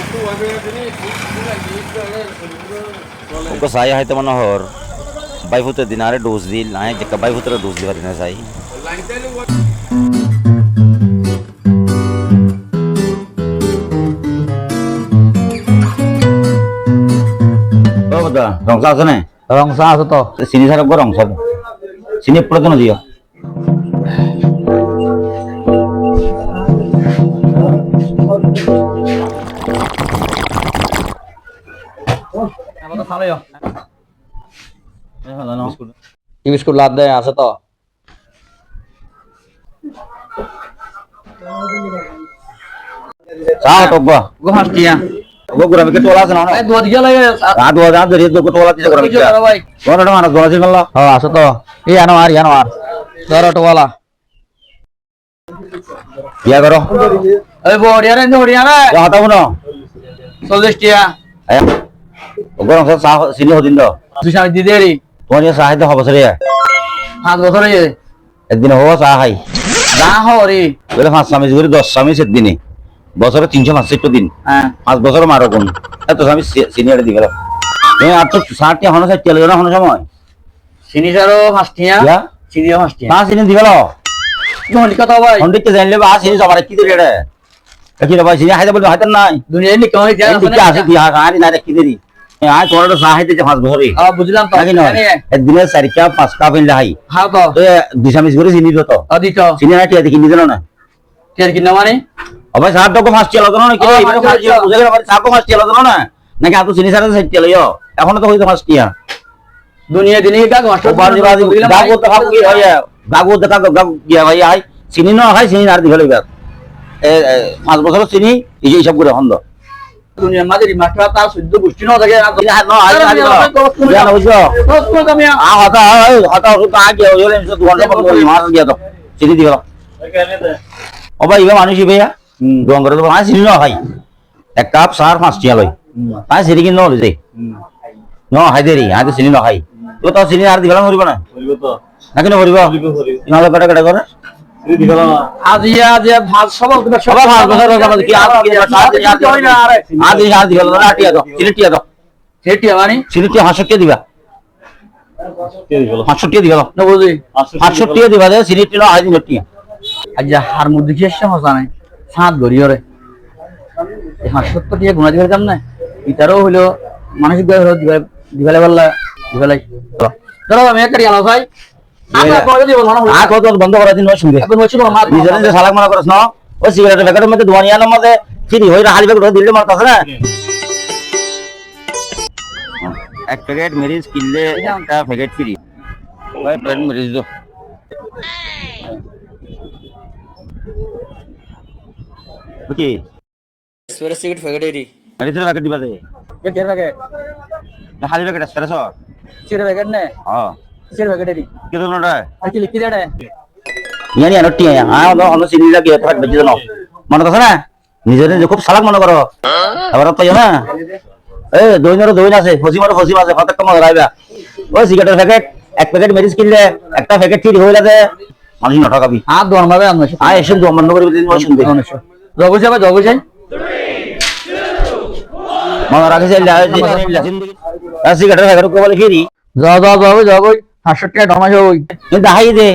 Ko saya hai teman hor. Bai putra dinare dose di, naik jika bai putra dose di hari ini saya. Oh betul, rongsah sana. Rongsah to. Sini sana gua rongsah. Sini pulau tu dia. কি biscuit লাদ দেয় আছে তো Sah to gua. Go হাসটিয়া Gua kurang mikir tola sana. এই দুধ গিয়া লাগে Dua dari itu gua tola tidak kurang mikir. ভাই Gua ada mana tola sih kalau. হ্যাঁ আছে তো এই আনোয়ার ধর অটোওয়ালা Dia karo. এই বড়িয়া রে Ya tahu no. 40 টিয়া Ayo. Gua rongsah sah sini hodin do. তুই সামনে দিদি রে Tuan ya sah itu apa sih ya? 5 বছর হয়ে একদিন হওয়া sah hai. যা হরি বলে 5 সামি জুরি 10 সামি সেদিনে বছরে 365 দিন হ্যাঁ 5 বছর মারো কোন এত আমি সিনিয়র দি গেল এই আর তো 60 টি হনো সাই চলে না হনো সময় সিনিসারও 5 টিয়া ইয়া সিনিও 5 টিয়া না সিনি দি গেল কোন কথা ভাই হন্ডি কে জানলে বা সিনি সবার কি দিরে রে কি রে ভাই সিনি হাইতে বল হাইতে নাই দুনিয়া নি কোন এই দিকে আছে দিয়া গাড়ি না রে কি দেরি আয় তোর সাহায্য যে 5 বছরে বুঝলাম তো নাকি না একদিনে 4 কা 5 কা ফেললে হাই হ্যাঁ তো এ দিশামিস করে সিনি তো অদিক সিনি না কি দেখি নি দিল না টিয়ার কিনা মানে অবশ্য সাত টাকা মাছ চালাতো না কি বুঝে গেল সাত মাছ চালাতো না নাকি এত চিনি সারা সাইড চালাইও এখনো তো হইতো মাছ টিয়া দুনিয়া দিনে কাজ মাস্টার বাজি বাজি গাগো দেখা কি হয় গাগো দেখা গাগো গিয়া ভাই আই চিনি না হয় চিনি আর দিলে এবার 5 বছর চিনি এই যে সব করে হন্দ দুনিয়ার মাঝে মাস্টার তার শুদ্ধ গোষ্ঠী না থাকে না জানো বুঝছো আ হতা হতা হতা আগে হইলে তো ঘন্টা বন্ধ করে মাছ গিয়া তো চিনি দিও ও ভাই ইবা মানুষই ভাইয়া দোয়ান করে দেবো চিনি না ভাই 1 কাপ সার 5 টিয়া লই চিনি কিনো হলে যাই ন হাই দেরি আজ চিনি না খাই তো তো চিনি আর দিগলা মরিব না নাকি না মরিব ইমালে কটা কটা করে আজি ভাত সব ভাত বছর আমাদের কি আর কি আর দিগলা না টিয়া দাও চিনি টিয়া দাও সেটিয়া মানে চিনি টিয়া 500 টিয়া দিবা 500 টিয়া দিবা না বুঝি 500 টিয়া দিবা দে চিনি টিয়া আই দিন টিয়া আজ হার মধ্যে কি এসে মজা নাই সাত গড়িয়রে এই 500 টিয়া গুণা দিবার কাম না ইতারও হইলো মানসিক ভাবে হলো দিবালে বললা দিবালাই ধরো আমি একটা গেল ভাই আমরা কই দিব না আ কত বন্ধ করা দিন শুনবে এখন হচ্ছে না নিজের যে সালাক মানা করছ না ওই সিগারেটের প্যাকেটের মধ্যে ধোয়ানিয়ার মধ্যে চিনি হইরা হালি প্যাকেট দিলে মারতাছ না এক প্যাকেট মেরিজ কিনলে একটা প্যাকেট ফ্রি ওই প্যাকেট মেরিজ দাও ওকে সুরে সিগারেট ফেগড়েরি মেরিজের প্যাকেট দিবা দে ये केर पैकेट না হালি প্যাকেট আছে রেছো सिर पैकेट ने হ্যাঁ सिर पैकेटरी কি দোনটা আর কি লিখি দেড়ে ইয়ানি আনটি আ অন্য চিনি লাগে প্যাকেট বেচি দাও মনে আছে না নিজের যে খুব সালাক মনে করো আবার তো না এ দইন আছে ফসি আছে কত কম রাইবা ওই সিগারেটের প্যাকেট এক প্যাকেট মেরিজ কিনলে একটা প্যাকেট ফ্রি হইলা দে মানুষ না ঠকাবি আর দোন ভাবে আনছো আয় এসে দোন বন্ধ করে দিন ওই শুনবে জগু যাই মনে রাখে সিগারেটের প্যাকেট কো বলে ফ্রি যাও 500 টাকা ডমাই হই কিন্তু হাই দে